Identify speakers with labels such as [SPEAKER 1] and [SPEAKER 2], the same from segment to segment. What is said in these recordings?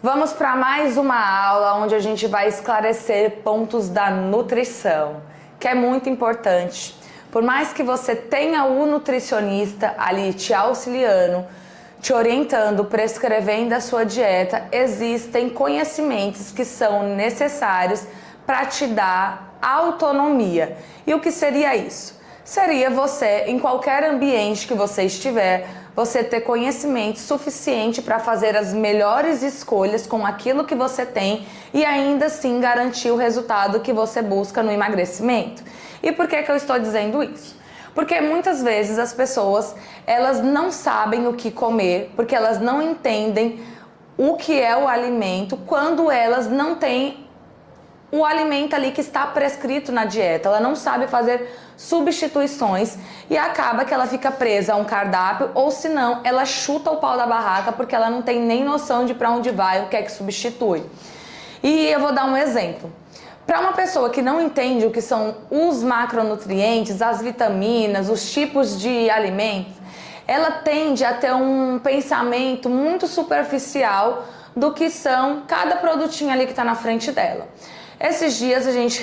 [SPEAKER 1] Vamos para mais uma aula onde a gente vai esclarecer pontos da nutrição, que é muito importante. Por mais que você tenha o nutricionista ali te auxiliando, te orientando, prescrevendo a sua dieta, existem conhecimentos que são necessários para te dar autonomia. E o que seria isso? Seria você, em qualquer ambiente que você estiver, você ter conhecimento suficiente para fazer as melhores escolhas com aquilo que você tem e ainda assim garantir o resultado que você busca no emagrecimento. E por que eu estou dizendo isso? Porque muitas vezes as pessoas, elas não sabem o que comer, porque elas não entendem o que é o alimento quando elas não têm o alimento ali que está prescrito na dieta. Ela não sabe fazer substituições e acaba que ela fica presa a um cardápio, ou se não, ela chuta o pau da barraca porque ela não tem nem noção de para onde vai, o que é que substitui. E eu vou dar um exemplo. Para uma pessoa que não entende o que são os macronutrientes, as vitaminas, os tipos de alimentos, ela tende a ter um pensamento muito superficial do que são cada produtinho ali que está na frente dela. Esses dias a gente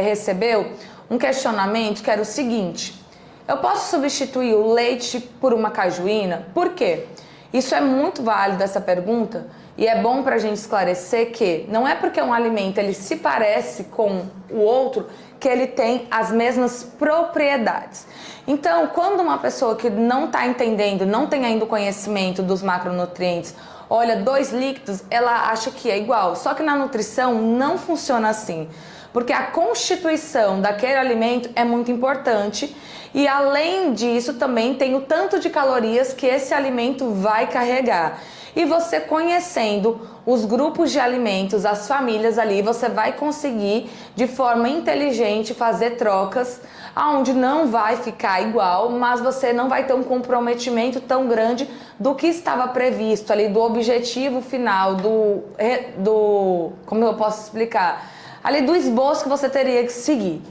[SPEAKER 1] recebeu um questionamento que era o seguinte: eu posso substituir o leite por uma cajuína? Por quê? Isso é muito válido, essa pergunta, e é bom para a gente esclarecer que não é porque um alimento ele se parece com o outro que ele tem as mesmas propriedades. Então, quando uma pessoa que não está entendendo, não tem ainda o conhecimento dos macronutrientes, olha, 2 líquidos, ela acha que é igual. Só que na nutrição não funciona assim. Porque a constituição daquele alimento é muito importante. E além disso, também tem o tanto de calorias que esse alimento vai carregar. E você conhecendo os grupos de alimentos, as famílias ali, você vai conseguir de forma inteligente fazer trocas aonde não vai ficar igual, mas você não vai ter um comprometimento tão grande do que estava previsto ali, do objetivo final, como eu posso explicar? Ali do esboço que você teria que seguir.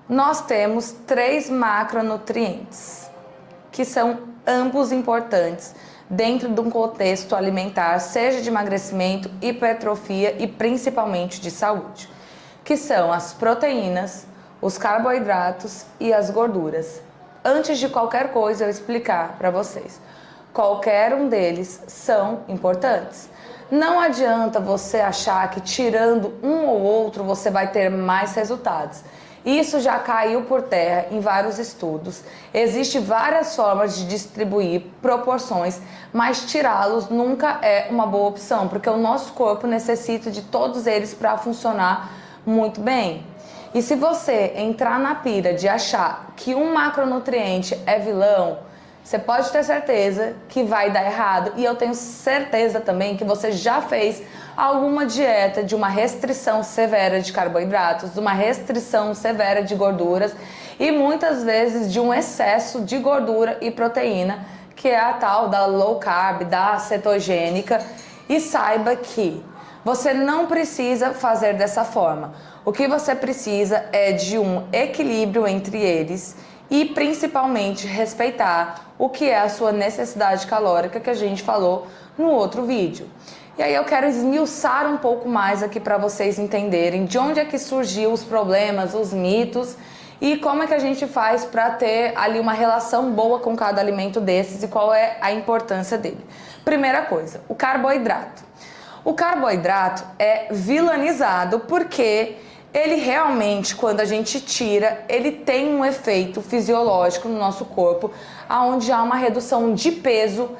[SPEAKER 1] Nós temos 3 macronutrientes, que são ambos importantes dentro de um contexto alimentar, seja de emagrecimento, hipertrofia e principalmente de saúde, que são as proteínas, os carboidratos e as gorduras. Antes de qualquer coisa eu explicar para vocês, qualquer um deles são importantes. Não adianta você achar que tirando um ou outro você vai ter mais resultados. Isso já caiu por terra em vários estudos. Existem várias formas de distribuir proporções, mas tirá-los nunca é uma boa opção, porque o nosso corpo necessita de todos eles para funcionar muito bem. E se você entrar na pira de achar que um macronutriente é vilão, você pode ter certeza que vai dar errado. E eu tenho certeza também que você já fez alguma dieta de uma restrição severa de carboidratos, de uma restrição severa de gorduras e muitas vezes de um excesso de gordura e proteína, que é a tal da low carb, da cetogênica. E saiba que você não precisa fazer dessa forma. O que você precisa é de um equilíbrio entre eles e principalmente respeitar o que é a sua necessidade calórica, que a gente falou no outro vídeo. E aí eu quero esmiuçar um pouco mais aqui para vocês entenderem de onde é que surgiu os problemas, os mitos e como é que a gente faz para ter ali uma relação boa com cada alimento desses e qual é a importância dele. Primeira coisa, o carboidrato. O carboidrato é vilanizado porque ele realmente, quando a gente tira, ele tem um efeito fisiológico no nosso corpo, onde há uma redução de peso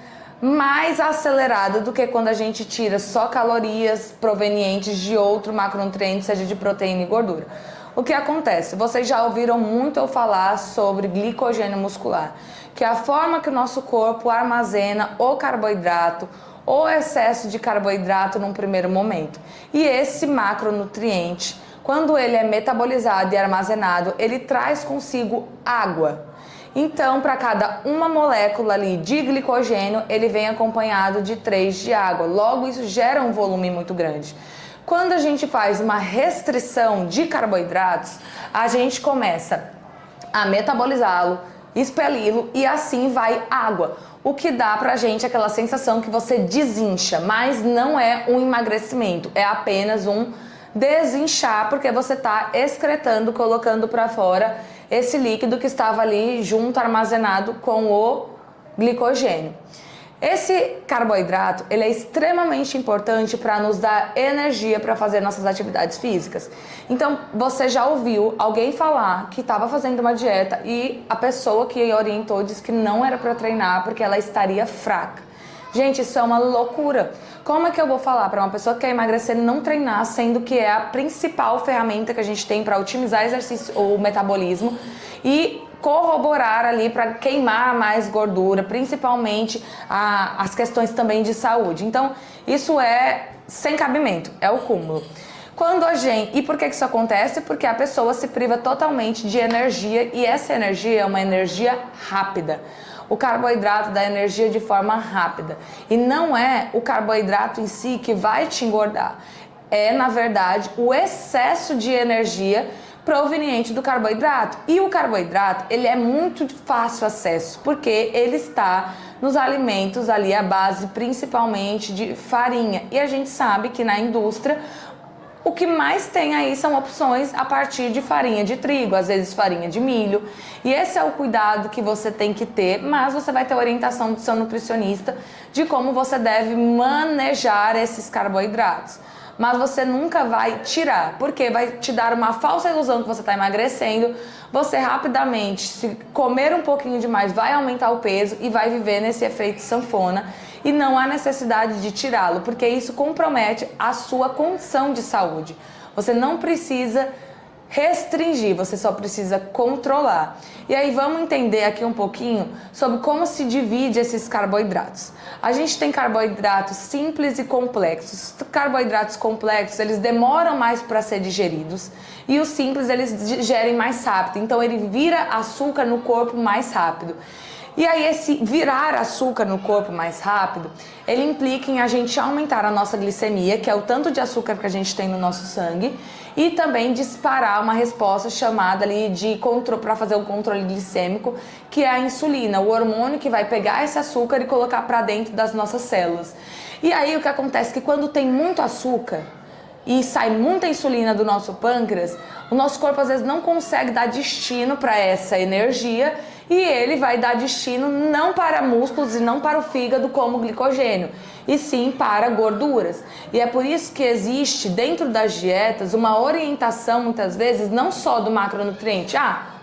[SPEAKER 1] mais acelerada do que quando a gente tira só calorias provenientes de outro macronutriente, seja de proteína e gordura. O que acontece? Vocês já ouviram muito eu falar sobre glicogênio muscular, que é a forma que o nosso corpo armazena o carboidrato ou excesso de carboidrato num primeiro momento. E esse macronutriente, quando ele é metabolizado e armazenado, ele traz consigo água. Então, para cada uma molécula ali de glicogênio, ele vem acompanhado de 3 de água. Logo, isso gera um volume muito grande. Quando a gente faz uma restrição de carboidratos, a gente começa a metabolizá-lo, expeli-lo e assim vai água. o que dá pra gente aquela sensação que você desincha, mas não é um emagrecimento, é apenas um desinchar, porque você tá excretando, colocando pra fora esse líquido que estava ali junto, armazenado com o glicogênio. Esse carboidrato, ele é extremamente importante para nos dar energia para fazer nossas atividades físicas. Então, você já ouviu alguém falar que estava fazendo uma dieta e a pessoa que orientou disse que não era para treinar porque ela estaria fraca. Gente, isso é uma loucura. Como é que eu vou falar para uma pessoa que quer emagrecer não treinar, sendo que é a principal ferramenta que a gente tem para otimizar exercício, o metabolismo e corroborar ali para queimar mais gordura, principalmente as questões também de saúde. Então, isso é sem cabimento, é o cúmulo. Quando a gente... E por que isso acontece? Porque a pessoa se priva totalmente de energia e essa energia é uma energia rápida. O carboidrato dá energia de forma rápida e não é o carboidrato em si que vai te engordar. É, na verdade, o excesso de energia proveniente do carboidrato. E o carboidrato, ele é muito de fácil acesso, porque ele está nos alimentos ali à base principalmente de farinha. E a gente sabe que na indústria o que mais tem aí são opções a partir de farinha de trigo, às vezes farinha de milho. E esse é o cuidado que você tem que ter, mas você vai ter orientação do seu nutricionista de como você deve manejar esses carboidratos. Mas você nunca vai tirar, porque vai te dar uma falsa ilusão que você está emagrecendo. Você rapidamente, se comer um pouquinho demais, vai aumentar o peso e vai viver nesse efeito sanfona. E não há necessidade de tirá-lo, porque isso compromete a sua condição de saúde. Você não precisa restringir, você só precisa controlar. E aí vamos entender aqui um pouquinho sobre como se divide esses carboidratos. A gente tem carboidratos simples e complexos. Os carboidratos complexos, eles demoram mais para ser digeridos e os simples, eles digerem mais rápido. Então ele vira açúcar no corpo mais rápido. E aí esse virar açúcar no corpo mais rápido, ele implica em a gente aumentar a nossa glicemia, que é o tanto de açúcar que a gente tem no nosso sangue, e também disparar uma resposta chamada ali de controle, para fazer o controle glicêmico, que é a insulina, o hormônio que vai pegar esse açúcar e colocar para dentro das nossas células. E aí o que acontece é que quando tem muito açúcar e sai muita insulina do nosso pâncreas, o nosso corpo às vezes não consegue dar destino para essa energia e ele vai dar destino não para músculos e não para o fígado como glicogênio, e sim para gorduras. E é por isso que existe dentro das dietas uma orientação muitas vezes não só do macronutriente,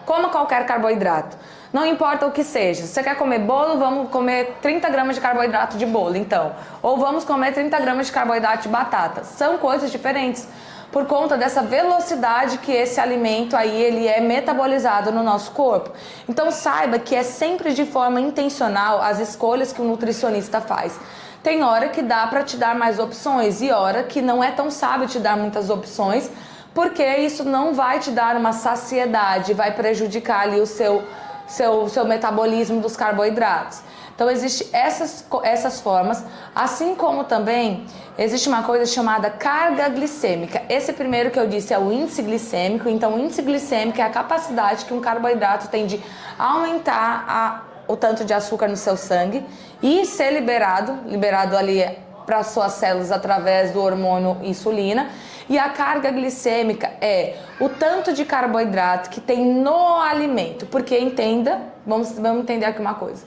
[SPEAKER 1] coma qualquer carboidrato, não importa o que seja. Se você quer comer bolo, vamos comer 30 gramas de carboidrato de bolo, então. Ou vamos comer 30 gramas de carboidrato de batata. São coisas diferentes por conta dessa velocidade que esse alimento aí ele é metabolizado no nosso corpo. Então saiba que é sempre de forma intencional as escolhas que o nutricionista faz. Tem hora que dá para te dar mais opções e hora que não é tão sábio te dar muitas opções, porque isso não vai te dar uma saciedade, vai prejudicar ali o seu metabolismo dos carboidratos. Então existem essas formas, assim como também existe uma coisa chamada carga glicêmica. Esse primeiro que eu disse é o índice glicêmico. Então o índice glicêmico é a capacidade que um carboidrato tem de aumentar o tanto de açúcar no seu sangue e ser liberado ali para suas células através do hormônio insulina. E a carga glicêmica é o tanto de carboidrato que tem no alimento. Porque vamos entender aqui uma coisa.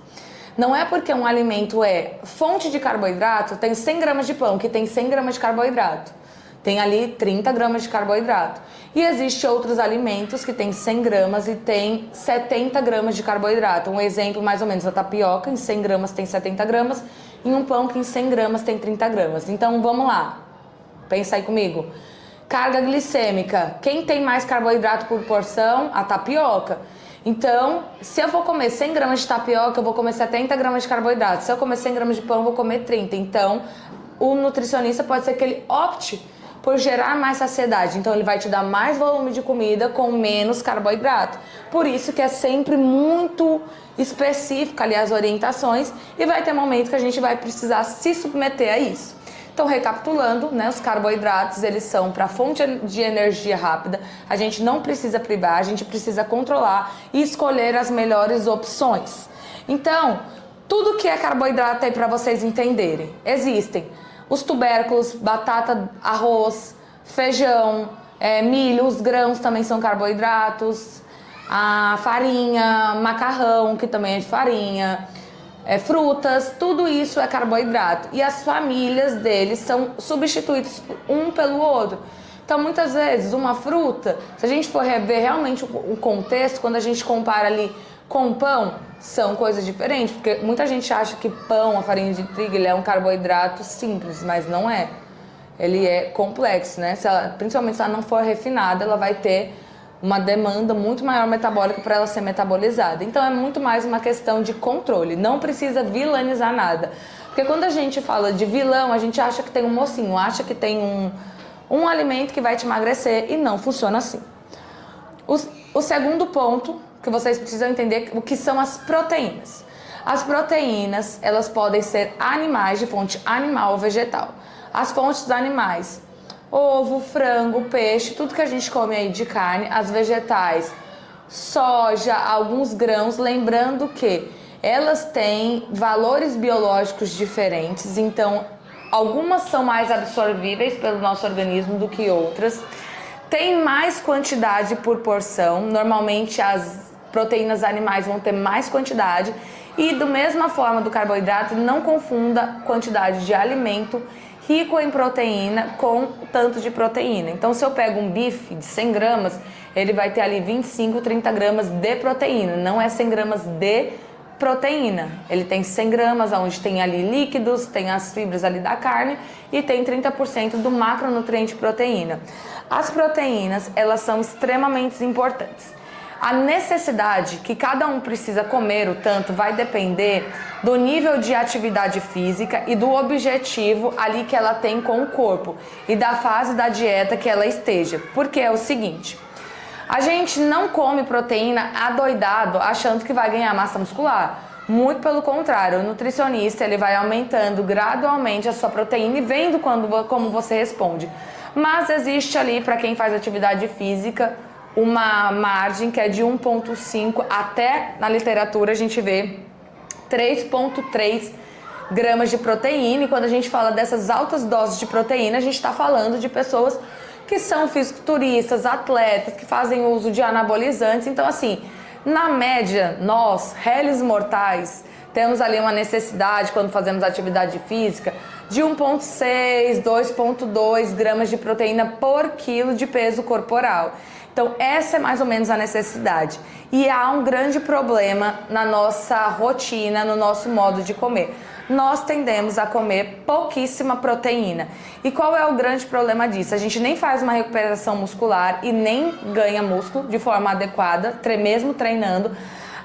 [SPEAKER 1] Não é porque um alimento é fonte de carboidrato, tem 100 gramas de pão, que tem 100 gramas de carboidrato. Tem ali 30 gramas de carboidrato. E existem outros alimentos que tem 100 gramas e tem 70 gramas de carboidrato. Um exemplo mais ou menos, a tapioca em 100 gramas tem 70 gramas e um pão que em 100 gramas tem 30 gramas. Então vamos lá, pensa aí comigo. Carga glicêmica, quem tem mais carboidrato por porção? A tapioca. Então, se eu for comer 100 gramas de tapioca, eu vou comer 70 gramas de carboidrato. Se eu comer 100 gramas de pão, eu vou comer 30. Então, o nutricionista pode ser que ele opte por gerar mais saciedade. Então, ele vai te dar mais volume de comida com menos carboidrato. Por isso que é sempre muito específica ali as orientações e vai ter momentos que a gente vai precisar se submeter a isso. Então, recapitulando, os carboidratos, eles são para fonte de energia rápida. A gente não precisa privar, a gente precisa controlar e escolher as melhores opções. Então, Tudo que é carboidrato aí para vocês entenderem. Existem os tubérculos, batata, arroz, feijão, milho, os grãos também são carboidratos, a farinha, macarrão, que também é de farinha, frutas, tudo isso é carboidrato. E as famílias deles são substituídos um pelo outro. Então, muitas vezes, uma fruta, se a gente for rever realmente o contexto, quando a gente compara ali com pão, são coisas diferentes, porque muita gente acha que pão, a farinha de trigo, ele é um carboidrato simples, mas não é. Ele é complexo, né? Principalmente se ela não for refinada, ela vai ter uma demanda muito maior metabólica para ela ser metabolizada. Então é muito mais uma questão de controle, não precisa vilanizar nada. Porque quando a gente fala de vilão, a gente acha que tem um mocinho, acha que tem um alimento que vai te emagrecer e não funciona assim. O segundo ponto que vocês precisam entender o que são as proteínas. As proteínas, elas podem ser animais de fonte animal ou vegetal. As fontes dos animais, ovo, frango, peixe, tudo que a gente come aí de carne, as vegetais, soja, alguns grãos, lembrando que elas têm valores biológicos diferentes, então algumas são mais absorvíveis pelo nosso organismo do que outras. Tem mais quantidade por porção, normalmente as proteínas animais vão ter mais quantidade e da mesma forma do carboidrato, não confunda quantidade de alimento rico em proteína com tanto de proteína. Então se eu pego um bife de 100 gramas, ele vai ter ali 25, 30 gramas de proteína, não é 100 gramas de proteína. Ele tem 100 gramas, onde tem ali líquidos, tem as fibras ali da carne e tem 30% do macronutriente proteína. As proteínas, elas são extremamente importantes. A necessidade que cada um precisa comer o tanto vai depender do nível de atividade física e do objetivo ali que ela tem com o corpo e da fase da dieta que ela esteja. Porque é o seguinte, a gente não come proteína adoidado achando que vai ganhar massa muscular. Muito pelo contrário, o nutricionista ele vai aumentando gradualmente a sua proteína e vendo como você responde. Mas existe ali, para quem faz atividade física, uma margem que é de 1,5 até, na literatura, a gente vê 3,3 gramas de proteína. E quando a gente fala dessas altas doses de proteína, a gente está falando de pessoas que são fisiculturistas, atletas, que fazem uso de anabolizantes. Então, assim, na média, nós, réis mortais, temos ali uma necessidade, quando fazemos atividade física, de 1,6, 2,2 gramas de proteína por quilo de peso corporal. Então, essa é mais ou menos a necessidade. E há um grande problema na nossa rotina, no nosso modo de comer. Nós tendemos a comer pouquíssima proteína. E qual é o grande problema disso? A gente nem faz uma recuperação muscular e nem ganha músculo de forma adequada, mesmo treinando.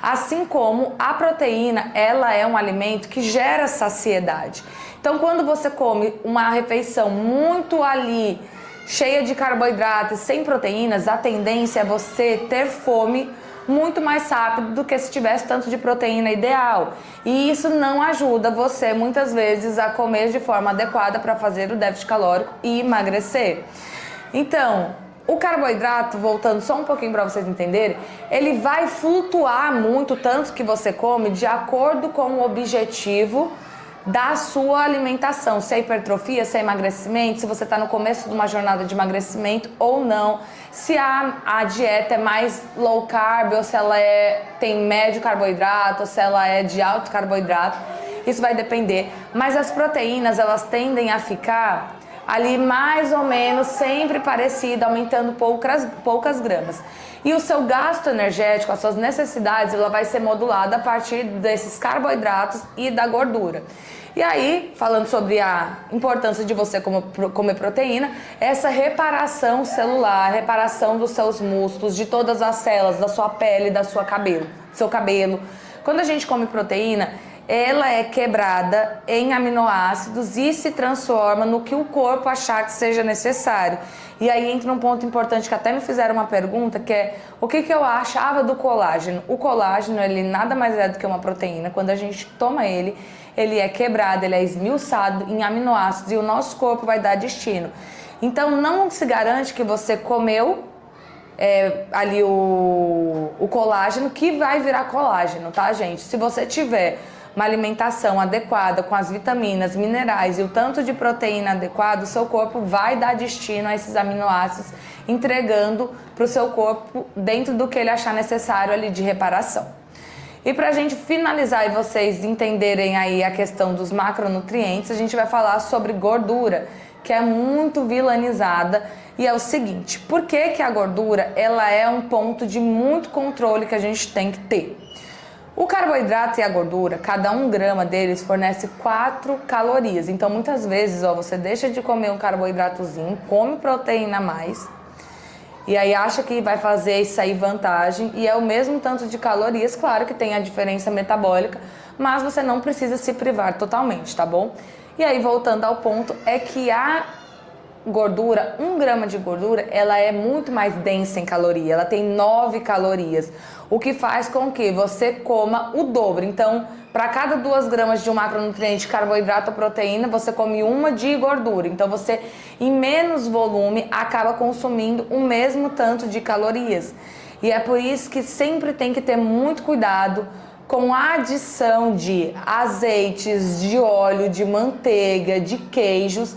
[SPEAKER 1] Assim como a proteína, ela é um alimento que gera saciedade. Então, quando você come uma refeição muito ali, cheia de carboidratos, sem proteínas, a tendência é você ter fome muito mais rápido do que se tivesse tanto de proteína ideal. E isso não ajuda você, muitas vezes, a comer de forma adequada para fazer o déficit calórico e emagrecer. Então, o carboidrato, voltando só um pouquinho para vocês entenderem, ele vai flutuar muito, tanto que você come, de acordo com o objetivo da sua alimentação, se é hipertrofia, se é emagrecimento, se você está no começo de uma jornada de emagrecimento ou não, se a dieta é mais low carb ou se ela tem médio carboidrato ou se ela é de alto carboidrato, isso vai depender. Mas as proteínas, elas tendem a ficar ali mais ou menos sempre parecida, aumentando poucas gramas. E o seu gasto energético, as suas necessidades, ela vai ser modulada a partir desses carboidratos e da gordura. E aí, falando sobre a importância de você comer proteína, essa reparação celular, reparação dos seus músculos, de todas as células, da sua pele, do seu cabelo. Quando a gente come proteína, ela é quebrada em aminoácidos e se transforma no que o corpo achar que seja necessário. E aí entra um ponto importante que até me fizeram uma pergunta, que é o que eu achava do colágeno. O colágeno, ele nada mais é do que uma proteína. Quando a gente toma ele é quebrado, ele é esmiuçado em aminoácidos e o nosso corpo vai dar destino. Então não se garante que você comeu ali o colágeno que vai virar colágeno, tá, gente? Se você tiver uma alimentação adequada com as vitaminas, minerais e o tanto de proteína adequado, o seu corpo vai dar destino a esses aminoácidos, entregando para o seu corpo dentro do que ele achar necessário ali de reparação. E para a gente finalizar e vocês entenderem aí a questão dos macronutrientes, a gente vai falar sobre gordura, que é muito vilanizada, e é o seguinte: por que que a gordura ela é um ponto de muito controle que a gente tem que ter? O carboidrato e a gordura, cada 1 grama deles fornece 4 calorias. Então, muitas vezes, você deixa de comer um carboidratozinho, come proteína a mais, e aí acha que vai fazer isso aí vantagem, e é o mesmo tanto de calorias, claro que tem a diferença metabólica, mas você não precisa se privar totalmente, tá bom? E aí, voltando ao ponto, é que a gordura, 1 grama de gordura, ela é muito mais densa em caloria, ela tem 9 calorias, o que faz com que você coma o dobro. Então, para cada 2 gramas de um macronutriente, carboidrato ou proteína, você come 1 de gordura. Então, você, em menos volume, acaba consumindo o mesmo tanto de calorias. E é por isso que sempre tem que ter muito cuidado com a adição de azeites, de óleo, de manteiga, de queijos,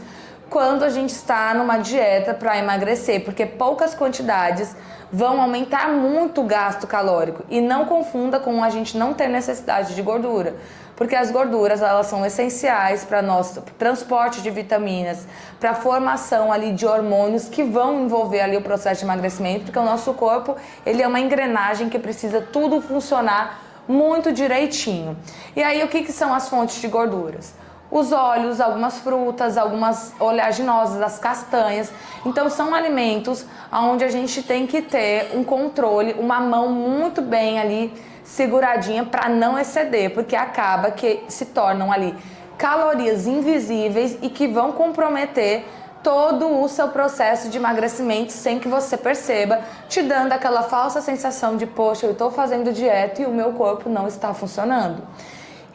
[SPEAKER 1] quando a gente está numa dieta para emagrecer, porque poucas quantidades vão aumentar muito o gasto calórico. E não confunda com a gente não ter necessidade de gordura, porque as gorduras elas são essenciais para nosso transporte de vitaminas, para a formação ali de hormônios que vão envolver ali o processo de emagrecimento, porque o nosso corpo ele é uma engrenagem que precisa tudo funcionar muito direitinho. E aí, o que são as fontes de gorduras? Os óleos, algumas frutas, algumas oleaginosas, as castanhas. Então, são alimentos onde a gente tem que ter um controle, uma mão muito bem ali seguradinha para não exceder, porque acaba que se tornam ali calorias invisíveis e que vão comprometer todo o seu processo de emagrecimento sem que você perceba, te dando aquela falsa sensação de, poxa, eu estou fazendo dieta e o meu corpo não está funcionando.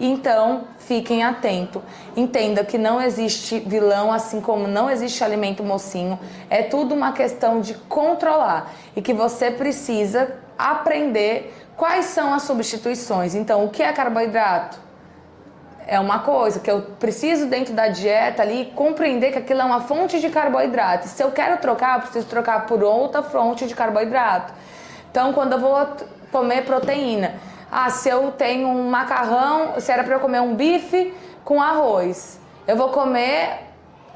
[SPEAKER 1] Então, fiquem atentos, entenda que não existe vilão, assim como não existe alimento mocinho, é tudo uma questão de controlar e que você precisa aprender quais são as substituições. Então, o que é carboidrato? É uma coisa que eu preciso dentro da dieta ali compreender que aquilo é uma fonte de carboidrato. Se eu quero trocar, eu preciso trocar por outra fonte de carboidrato. Então, quando eu vou comer proteína, se eu tenho um macarrão, se era para eu comer um bife com arroz, eu vou comer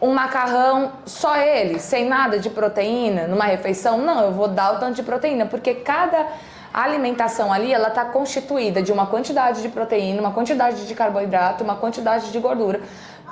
[SPEAKER 1] um macarrão só ele, sem nada de proteína, numa refeição? Não, eu vou dar o tanto de proteína, porque cada alimentação ali, ela está constituída de uma quantidade de proteína, uma quantidade de carboidrato, uma quantidade de gordura,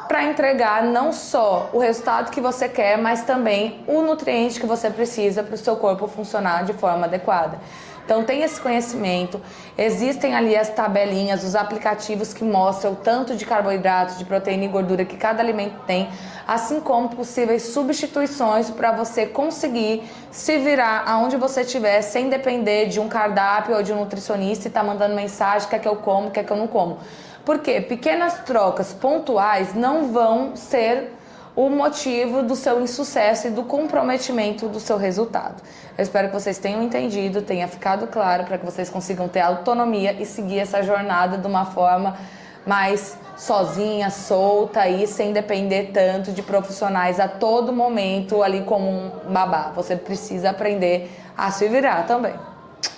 [SPEAKER 1] para entregar não só o resultado que você quer, mas também o nutriente que você precisa para o seu corpo funcionar de forma adequada. Então, tem esse conhecimento, existem ali as tabelinhas, os aplicativos que mostram o tanto de carboidrato, de proteína e gordura que cada alimento tem, assim como possíveis substituições para você conseguir se virar aonde você estiver, sem depender de um cardápio ou de um nutricionista e tá mandando mensagem, quer que eu como, quer que eu não como. Porque pequenas trocas pontuais não vão ser o motivo do seu insucesso e do comprometimento do seu resultado. Eu espero que vocês tenham entendido, tenha ficado claro, para que vocês consigam ter autonomia e seguir essa jornada de uma forma mais sozinha, solta e sem depender tanto de profissionais a todo momento ali como um babá. Você precisa aprender a se virar também.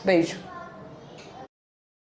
[SPEAKER 1] Beijo!